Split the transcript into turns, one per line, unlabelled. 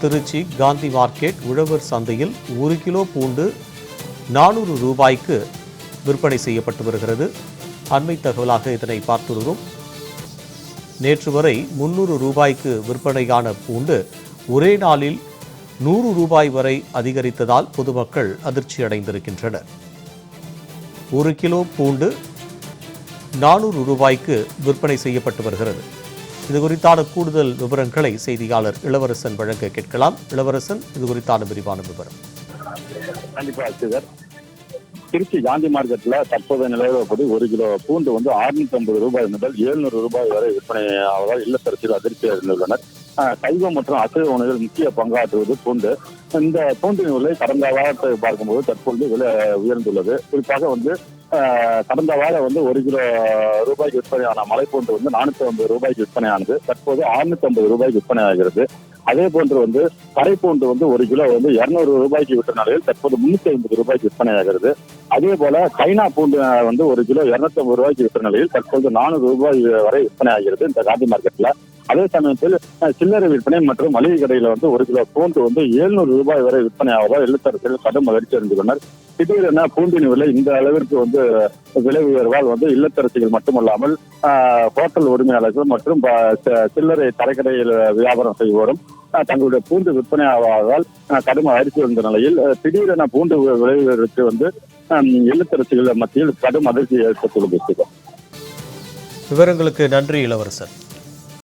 Trichy Gandhi market உழவர் சந்தையில் 1 kilo பூண்டு 400 ரூபாய்க்கு விற்பனை செய்யப்பட்டு வருகிறது. அண்மை தகவலாக இதனை பார்த்து வருகிறோம். நேற்று வரை 300 ரூபாய்க்கு விற்பனையான பூண்டு ஒரே நாளில் 100 ரூபாய் வரை அதிகரித்ததால் பொதுமக்கள் அதிர்ச்சி அடைந்திருக்கின்றனர். 1 கிலோ பூண்டு 400 ரூபாய்க்கு விற்பனை செய்யப்பட்டு வருகிறது. இது குறித்தான கூடுதல் விவரங்களை செய்தியாளர் இளவரசன் வழங்க கேட்கலாம். இளவரசன், இது குறித்தான விரிவான விவரம்.
கண்டிப்பா திருச்சி காந்தி மார்க்கெட்ல தற்போதைய நிலவரப்படி 1 கிலோ பூண்டு 650 ரூபாய் முதல் 700 ரூபாய் வரை விற்பனை ஆவதால் இல்லத்தரசிகள் அதிர்ச்சி அடைந்துள்ளனர். சைவம் மற்றும் அசைவ உணவுகள் முக்கிய பங்காற்றுவது பூண்டு. இந்த பூண்டின் விலை கடந்த வாரத்தை பார்க்கும்போது தற்பொழுது விலை உயர்ந்துள்ளது. குறிப்பாக கடந்த வாரம் 1 கிலோ ரூபாய்க்கு விற்பனையான மலைப்பூண்டு 450 ரூபாய்க்கு விற்பனையானது தற்போது 650 ரூபாய்க்கு விற்பனை ஆகிறது. அதே போன்று கரைப்பூண்டு 1 கிலோ 200 ரூபாய்க்கு விற்ற நிலையில் தற்போது 350 ரூபாய்க்கு விற்பனை ஆகிறது. அதே போல சைனா பூண்டு 1 கிலோ 250 ரூபாய்க்கு விற்ற நிலையில் தற்போது 400 ரூபாய் வரை விற்பனை ஆகிறது இந்த காந்தி மார்க்கெட்ல. அதே சமயத்தில் சில்லறை விற்பனை மற்றும் மளிகை கடையில 1 கிலோ பூண்டு 700 ரூபாய் வரை விற்பனை ஆவதால் இல்லத்தரசிகள் கடும் அதிர்ச்சி அடைந்துள்ளனர். திடீரென பூண்டின் விலை இந்த அளவிற்கு விலை உயர்வால் இல்லத்தரசிகள் மட்டுமல்லாமல் ஹோட்டல் உரிமையாளர்கள் மற்றும் சில்லறை தரைக்கடையில் வியாபாரம் செய்வோரும் தங்களுடைய பூண்டு விற்பனை ஆவதால் கடும் அதிர்ச்சி வந்த நிலையில் திடீரென பூண்டு விலை உயர்வுக்கு இல்லத்தரசிகள் மத்தியில் கடும் அதிர்ச்சி ஏற்பட்டுள்ளது.
விவரங்களுக்கு நன்றி இளவரசன்.